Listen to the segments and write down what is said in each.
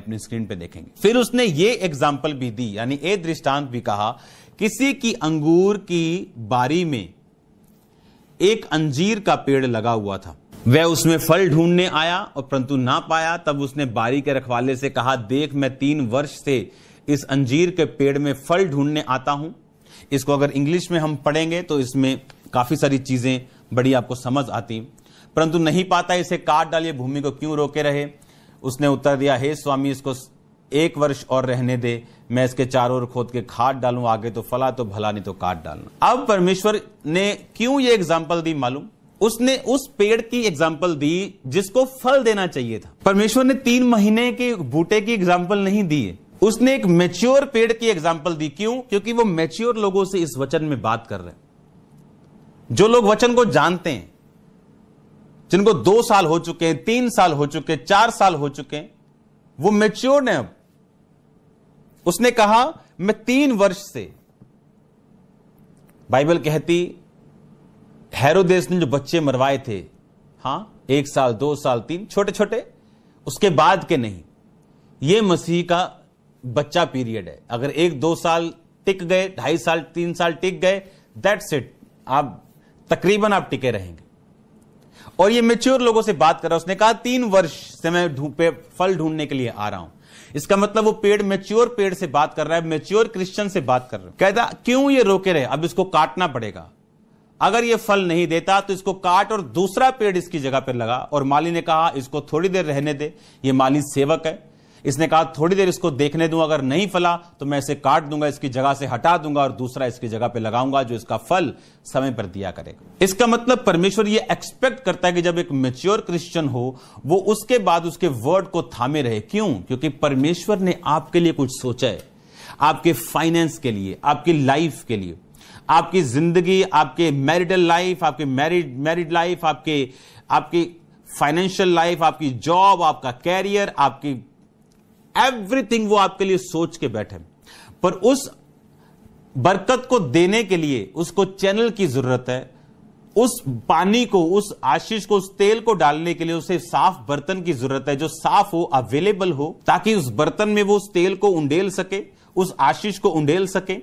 अपनी स्क्रीन पे देखेंगे। फिर उसने ये एग्जाम्पल भी दी, यानी एक दृष्टांत भी कहा, किसी की अंगूर की बारी में एक अंजीर का पेड़ लगा हुआ था। वह उसमें फल ढूंढने आया और परंतु ना पाया। तब उसने बारी के रखवाले से कहा, देख मैं 3 वर्ष से इस अंजीर के पेड़ में फल ढूंढने आता हूं। इसको अगर इंग्लिश में हम पढ़ेंगे तो इसमें काफी सारी चीजें बड़ी आपको समझ आती, परंतु नहीं पाता, इसे काट डालिए, भूमि को क्यों रोके रहे। उसने उत्तर दिया, हे स्वामी, इसको 1 वर्ष और रहने दे, मैं इसके चारों ओर खोद के खाद डालूं, आगे तो फला तो भला, नहीं तो काट डालना। अब परमेश्वर ने क्यों ये एग्जाम्पल दी मालूम? उसने उस पेड़ की एग्जाम्पल दी जिसको फल देना चाहिए था। परमेश्वर ने 3 महीने के बूटे की एग्जाम्पल नहीं दी है, उसने एक मैच्योर पेड़ की एग्जाम्पल दी। क्यों? क्योंकि वो मैच्योर लोगों से इस वचन में बात कर रहे हैं, जो लोग वचन को जानते हैं, जिनको 2 साल हो चुके हैं, 3 साल हो चुके, 4 साल हो चुके हैं, वो मैच्योर है। अब उसने कहा, मैं 3 वर्ष से, बाइबल कहती हेरोदेस ने जो बच्चे मरवाए थे, हां, 1 साल, 2 साल, 3, छोटे छोटे, उसके बाद के नहीं, यह मसीह का बच्चा पीरियड है। अगर 1-2 साल टिक गए, 2.5 साल, 3 साल टिक गए, दैट्स इट, आप तकरीबन आप टिके रहेंगे। और ये मैच्योर लोगों से बात कर रहा है। उसने कहा, 3 वर्ष से मैं फल ढूंढने के लिए आ रहा हूं। इसका मतलब वो पेड़ मैच्योर पेड़ से बात कर रहा है, मैच्योर क्रिश्चियन से बात कर रहा है। कहता, क्यों ये रोके रहे, अब इसको काटना पड़ेगा, अगर ये फल नहीं देता तो इसको काट और दूसरा पेड़ इसकी जगह पर लगा। और माली ने कहा, इसको थोड़ी देर रहने दे, ये माली सेवक है, इसने कहा थोड़ी देर इसको देखने दूं, अगर नहीं फला तो मैं इसे काट दूंगा, इसकी जगह से हटा दूंगा और दूसरा इसकी जगह पे लगाऊंगा जो इसका फल समय पर दिया करेगा। इसका मतलब परमेश्वर ये एक्सपेक्ट करता है कि जब एक मैच्योर क्रिश्चियन हो, वो उसके बाद उसके वर्ड को थामे रहे। क्यों? क्योंकि परमेश्वर ने आपके लिए कुछ सोचा है, आपके फाइनेंस के लिए, आपकी लाइफ के लिए, आपकी जिंदगी, आपके मैरिटल लाइफ, आपके मैरिड लाइफ, आपकी फाइनेंशियल लाइफ, आपकी जॉब, आपका कैरियर, आपकी एवरीथिंग, वो आपके लिए सोच के बैठे। पर उस बरकत को देने के लिए उसको चैनल की जरूरत है, उस पानी को, उस आशीष को, उस तेल को डालने के लिए उसे साफ बर्तन की जरूरत है, जो साफ हो, अवेलेबल हो, ताकि उस बर्तन में वो उस तेल को उंडेल सके, उस आशीष को उंडेल सके।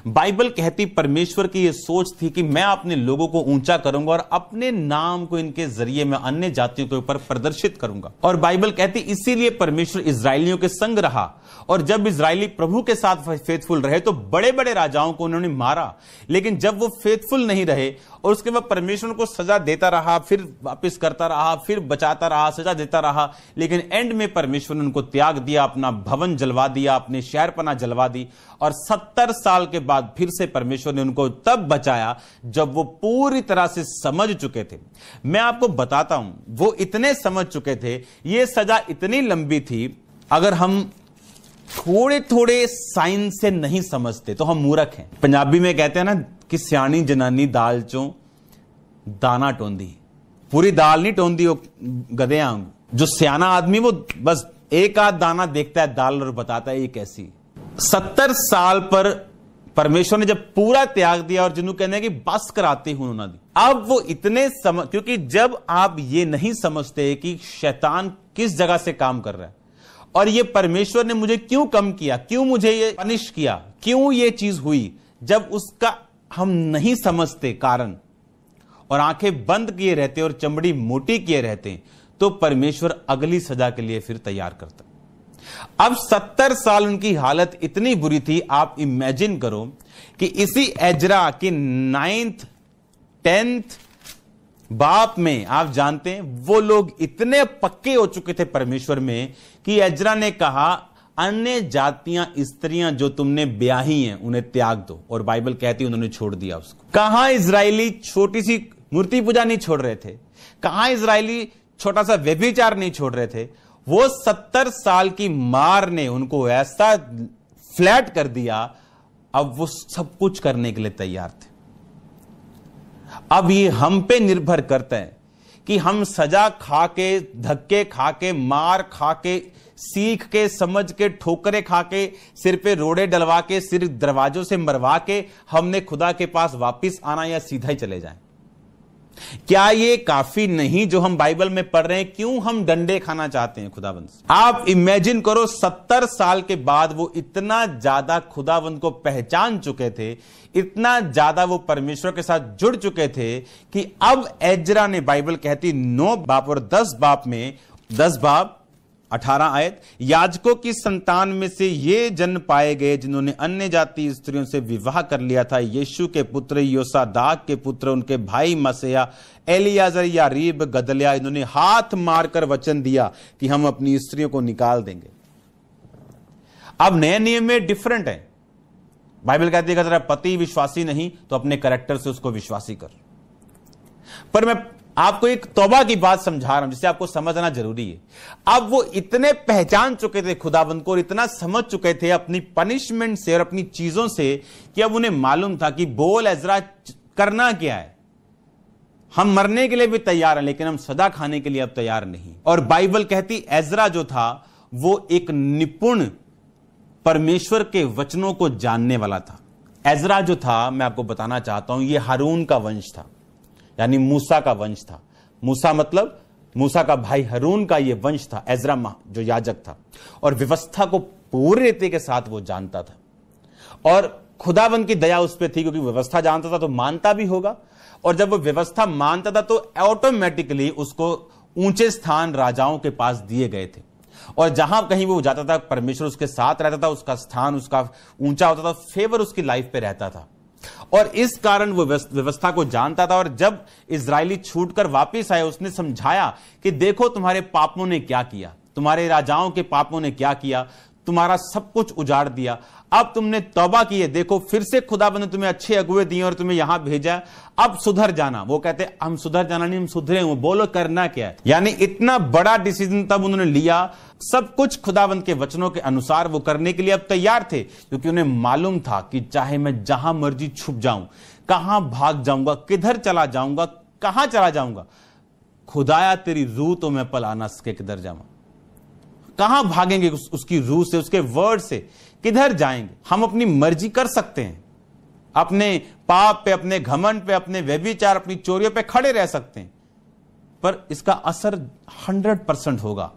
बाइबल कहती, परमेश्वर की यह सोच थी कि मैं अपने लोगों को ऊंचा करूंगा और अपने नाम को इनके जरिए मैं अन्य जातियों के ऊपर प्रदर्शित करूंगा। और बाइबल कहती, इसीलिए परमेश्वर इजरायलियों के संग रहा, और जब इजरायली प्रभु के साथ फेथफुल रहे तो बड़े बड़े राजाओं को उन्होंने मारा। लेकिन जब वो फेथफुल नहीं रहे और उसके बाद परमेश्वर को सजा देता रहा, फिर वापस करता रहा, फिर बचाता रहा, सजा देता रहा, लेकिन एंड में परमेश्वर ने उनको त्याग दिया, अपना भवन जलवा दिया, अपने शहरपना जलवा दी। और 70 साल के बाद फिर से परमेश्वर ने उनको तब बचाया जब वो पूरी तरह से समझ चुके थे। मैं आपको बताता हूं, वो इतने समझ चुके थे, ये सजा इतनी लंबी थी, अगर हम थोड़े थोड़े साइंस से नहीं समझते तो हम मूर्ख हैं। पंजाबी में कहते हैं ना कि सियाणी जनानी दाल चों दाना टोंदी, पूरी दाल नहीं टोंदी, वो गधे आंगू। जो सियाना आदमी वो बस एक आध दाना देखता है दाल और बताता है ये कैसी। 70 साल पर परमेश्वर ने जब पूरा त्याग दिया और जिन्होंने कहने कि बस कराते हूं उन्होंने दी, अब वो इतने क्योंकि जब आप ये नहीं समझते कि शैतान किस जगह से काम कर रहा है और ये परमेश्वर ने मुझे क्यों कम किया, क्यों मुझे ये पनिश किया, क्यों ये चीज हुई, जब उसका हम नहीं समझते कारण और आंखें बंद किए रहते और चमड़ी मोटी किए रहते, तो परमेश्वर अगली सजा के लिए फिर तैयार करता। अब 70 साल उनकी हालत इतनी बुरी थी, आप इमेजिन करो कि इसी एजरा के 9th 10th बाप में आप जानते हैं वो लोग इतने पक्के हो चुके थे परमेश्वर में कि एजरा ने कहा, अन्य जातियां स्त्रियां जो तुमने ब्याही हैं उन्हें त्याग दो। और बाइबल कहती है उन्होंने छोड़ दिया उसको। कहां इजरायली छोटी सी मूर्ति पूजा नहीं छोड़ रहे थे, कहां इजरायली छोटा सा व्यभिचार नहीं छोड़ रहे थे, वो 70 साल की मार ने उनको ऐसा फ्लैट कर दिया, अब वो सब कुछ करने के लिए तैयार थे। अब ये हम पे निर्भर करता है कि हम सजा खा के, धक्के खा के, मार खा के, सीख के, समझ के, ठोकरे खा के, सिर पे रोड़े डलवा के, सिर दरवाजों से मरवा के हमने खुदा के पास वापिस आना या सीधा ही चले जाएं। क्या ये काफी नहीं जो हम बाइबल में पढ़ रहे हैं? क्यों हम डंडे खाना चाहते हैं खुदावंद से? आप इमेजिन करो 70 साल के बाद वो इतना ज्यादा खुदावंद को पहचान चुके थे, इतना ज्यादा वो परमेश्वर के साथ जुड़ चुके थे कि अब एजरा ने, बाइबल कहती 9 बाप और 10 बाप में, 10 बाप 18 आयत, याजकों की संतान में से ये जन पाए गए जिन्होंने अन्य जाति स्त्रियों से विवाह कर लिया था, यीशु के पुत्र योसादाक के पुत्र, उनके भाई मसेया, एलियाजर, यारीब, गदलिया, इन्होंने हाथ मारकर वचन दिया कि हम अपनी स्त्रियों को निकाल देंगे। अब नए नियम में डिफरेंट है। बाइबल कहती है कि तेरा पति विश्वासी नहीं तो अपने कैरेक्टर से उसको विश्वासी कर। पर मैं आपको एक तौबा की बात समझा रहा हूं जिसे आपको समझना जरूरी है। अब वो इतने पहचान चुके थे खुदाबंद को और इतना समझ चुके थे अपनी पनिशमेंट से और अपनी चीजों से कि अब उन्हें मालूम था कि बोल एजरा करना क्या है। हम मरने के लिए भी तैयार हैं लेकिन हम सदा खाने के लिए अब तैयार नहीं। और बाइबल कहती एजरा जो था वो एक निपुण परमेश्वर के वचनों को जानने वाला था। एजरा जो था, मैं आपको बताना चाहता हूं, यह हारून का वंश था, यानी मूसा का वंश था। मूसा मतलब मूसा का भाई हारून का यह वंश था। एजरा जो याजक था और व्यवस्था को पूरे रीति के साथ वो जानता था और खुदावंद की दया उस पर थी क्योंकि व्यवस्था जानता था तो मानता भी होगा। और जब वो व्यवस्था मानता था तो ऑटोमेटिकली उसको ऊंचे स्थान राजाओं के पास दिए गए थे और जहां कहीं वो जाता था परमेश्वर उसके साथ रहता था, उसका स्थान उसका ऊंचा होता था, फेवर उसकी लाइफ पे रहता था। और इस कारण वो व्यवस्था को जानता था। और जब इजरायली छूटकर वापस आए उसने समझाया कि देखो तुम्हारे पापों ने क्या किया, तुम्हारे राजाओं के पापों ने क्या किया, तुम्हारा सब कुछ उजाड़ दिया, अब तुमने तौबा की है, देखो फिर से खुदाबंद ने तुम्हें अच्छे अगुए दिए और तुम्हें यहां भेजा, अब सुधर जाना। वो कहते हम सुधर जाना नहीं, हम सुधरे हुए, बोलो करना क्या है। यानी इतना बड़ा डिसीजन तब उन्होंने लिया, सब कुछ खुदाबंद के वचनों के अनुसार वो करने के लिए अब तैयार थे क्योंकि उन्हें मालूम था कि चाहे मैं जहां मर्जी छुप जाऊं, कहां भाग जाऊंगा, किधर चला जाऊंगा, कहां चला जाऊंगा, खुदाया तेरी रूह तो मैं पला ना सके किधर जाऊं। कहां भागेंगे उसकी रूह से, उसके वर्ड से, किधर जाएंगे। हम अपनी मर्जी कर सकते हैं, अपने पाप पे, अपने घमंड पे, अपने व्यभिचार, अपनी चोरियों पे खड़े रह सकते हैं, पर इसका असर 100% होगा,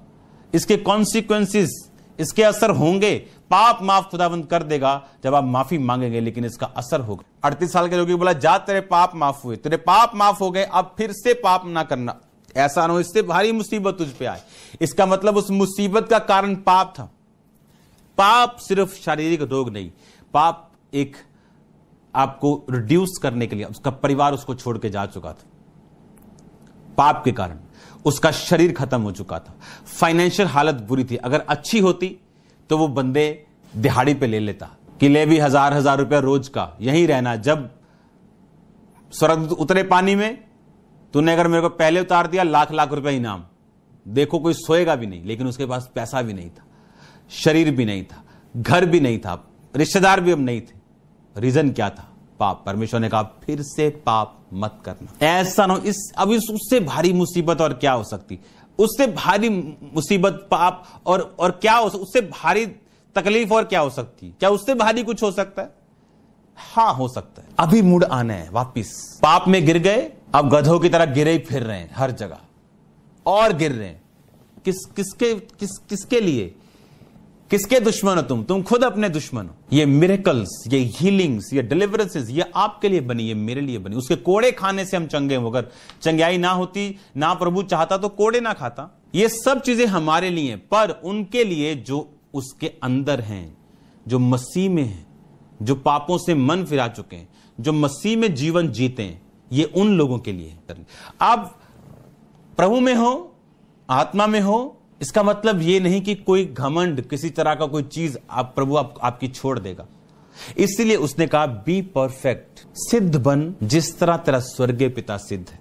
इसके कॉन्सिक्वेंसेस, इसके असर होंगे। पाप माफ खुदाबंद कर देगा जब आप माफी मांगेंगे, लेकिन इसका असर होगा। 38 साल के लोगों को बोला जा तेरे पाप माफ हुए, तेरे पाप माफ हो गए, अब फिर से पाप ना करना, ऐसा ना हो इससे भारी मुसीबत तुझ पे आए। इसका मतलब उस मुसीबत का कारण पाप था। पाप सिर्फ शारीरिक रोग नहीं, पाप एक आपको रिड्यूस करने के लिए, उसका परिवार उसको छोड़ के जा चुका था, पाप के कारण उसका शरीर खत्म हो चुका था, फाइनेंशियल हालत बुरी थी। अगर अच्छी होती तो वो बंदे दिहाड़ी पे ले लेता कि ले भी 1000 रुपया रोज का, यहीं रहना, जब स्वर्गदूत उतरे पानी में, तूने अगर मेरे को पहले उतार दिया लाख रुपया इनाम। देखो कोई सोएगा भी नहीं, लेकिन उसके पास पैसा भी नहीं था, शरीर भी नहीं था, घर भी नहीं था, रिश्तेदार भी अब नहीं थे। रीजन क्या था? पाप। परमेश्वर ने कहा फिर से पाप मत करना, ऐसा ना हो। अब उससे भारी मुसीबत और क्या हो सकती, उससे भारी मुसीबत पाप और क्या हो, उससे भारी तकलीफ और क्या हो सकती? क्या उससे भारी कुछ हो सकता है? हाँ हो सकता है। अभी मुड़ आना है वापिस। पाप में गिर गए, अब गधों की तरह गिरे ही फिर रहे हैं हर जगह और गिर रहे हैं। किसके लिए? किसके दुश्मन हो तुम खुद अपने दुश्मन हो। ये मिरेकल्स, ये हीलिंग्स, ये डिलीवरेंसेस, ये आपके लिए बनी, ये मेरे लिए बनी। उसके कोड़े खाने से हम चंगे हो, अगर चंगाई ना होती, ना प्रभु चाहता तो कोड़े ना खाता। ये सब चीजें हमारे लिए, पर उनके लिए जो उसके अंदर हैं, जो मसीह में हैं, जो पापों से मन फिरा चुके हैं, जो मसीह में जीवन जीते हैं, ये उन लोगों के लिए है। आप प्रभु में हो, आत्मा में हो, इसका मतलब यह नहीं कि कोई घमंड, किसी तरह का कोई चीज आप प्रभु आपकी छोड़ देगा। इसलिए उसने कहा बी परफेक्ट, सिद्ध बन जिस तरह तेरा स्वर्गीय पिता सिद्ध है।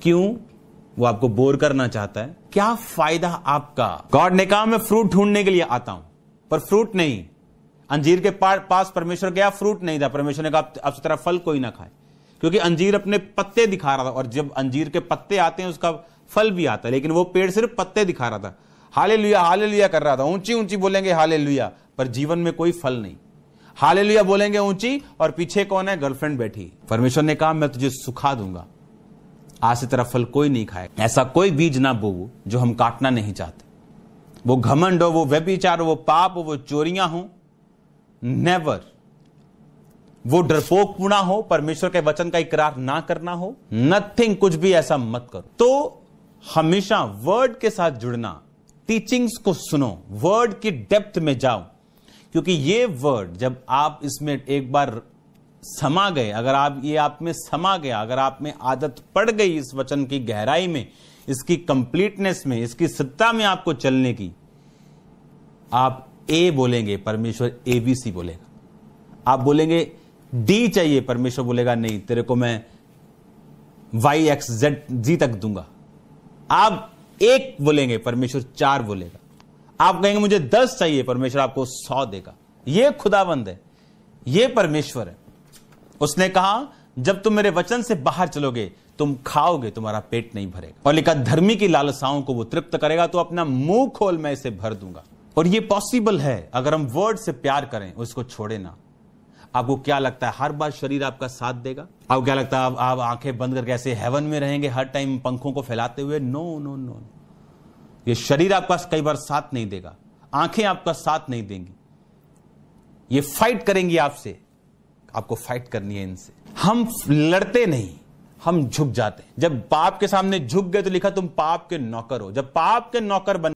क्यों? वो आपको बोर करना चाहता है। क्या फायदा आपका? गॉड ने कहा मैं फ्रूट ढूंढने के लिए आता हूं, पर फ्रूट नहीं। अंजीर के पास परमेश्वर गया, फ्रूट नहीं था। परमेश्वर ने कहा अब से तेरा फल कोई ना खाए, क्योंकि अंजीर अपने पत्ते दिखा रहा था, और जब अंजीर के पत्ते आते हैं उसका फल भी आता है, लेकिन वो पेड़ सिर्फ पत्ते दिखा रहा था। हालेलुया हालेलुया कर रहा था, ऊंची ऊंची बोलेंगे हालेलुया, पर जीवन में कोई फल नहीं। हालेलुया बोलेंगे ऊंची, और पीछे कौन है? गर्लफ्रेंड बैठी। परमेश्वर ने कहा मैं तुझे सुखा दूंगा, आज से तेरा फल कोई नहीं खाएगा। ऐसा कोई बीज ना बोवो जो हम काटना नहीं चाहते। वो घमंड हो, वो व्यभिचार हो, वो पाप हो, वो चोरियां हो, नेवर। वो डरपोकपुणा हो, परमेश्वर के वचन का इकरार ना करना हो, नथिंग, कुछ भी ऐसा मत करो। तो हमेशा वर्ड के साथ जुड़ना, टीचिंग्स को सुनो, वर्ड की डेप्थ में जाओ, क्योंकि ये वर्ड जब आप इसमें एक बार समा गए, अगर आप में समा गया, अगर आप में आदत पड़ गई इस वचन की गहराई में, इसकी कंप्लीटनेस में, इसकी सत्ता में आपको चलने की, आप ए बोलेंगे, परमेश्वर एबीसी बोलेगा। आप बोलेंगे डी चाहिए, परमेश्वर बोलेगा नहीं, तेरे को मैं वाई एक्स जेड जी तक दूंगा। आप 1 बोलेंगे, परमेश्वर 4 बोलेगा। आप कहेंगे मुझे 10 चाहिए, परमेश्वर आपको 100 देगा। यह खुदावंद है, यह परमेश्वर है। उसने कहा जब तुम मेरे वचन से बाहर चलोगे, तुम खाओगे, तुम्हारा पेट नहीं भरेगा। और लिखा धर्मी की लालसाओं को वो तृप्त करेगा, तो अपना मुंह खोल मैं इसे भर दूंगा। और ये पॉसिबल है अगर हम वर्ड से प्यार करें, उसको छोड़े ना। आपको क्या लगता है हर बार शरीर आपका साथ देगा? आपको क्या लगता है आप आंखें बंद करके ऐसे हेवन में रहेंगे हर टाइम पंखों को फैलाते हुए? नो नो नो, ये शरीर आपका कई बार साथ नहीं देगा, आंखें आपका साथ नहीं देंगी, ये फाइट करेंगी आपसे। आपको फाइट करनी है इनसे। हम लड़ते नहीं, हम झुक जाते हैं। जब पाप के सामने झुक गए तो लिखा तुम पाप के नौकर हो। जब पाप के नौकर बन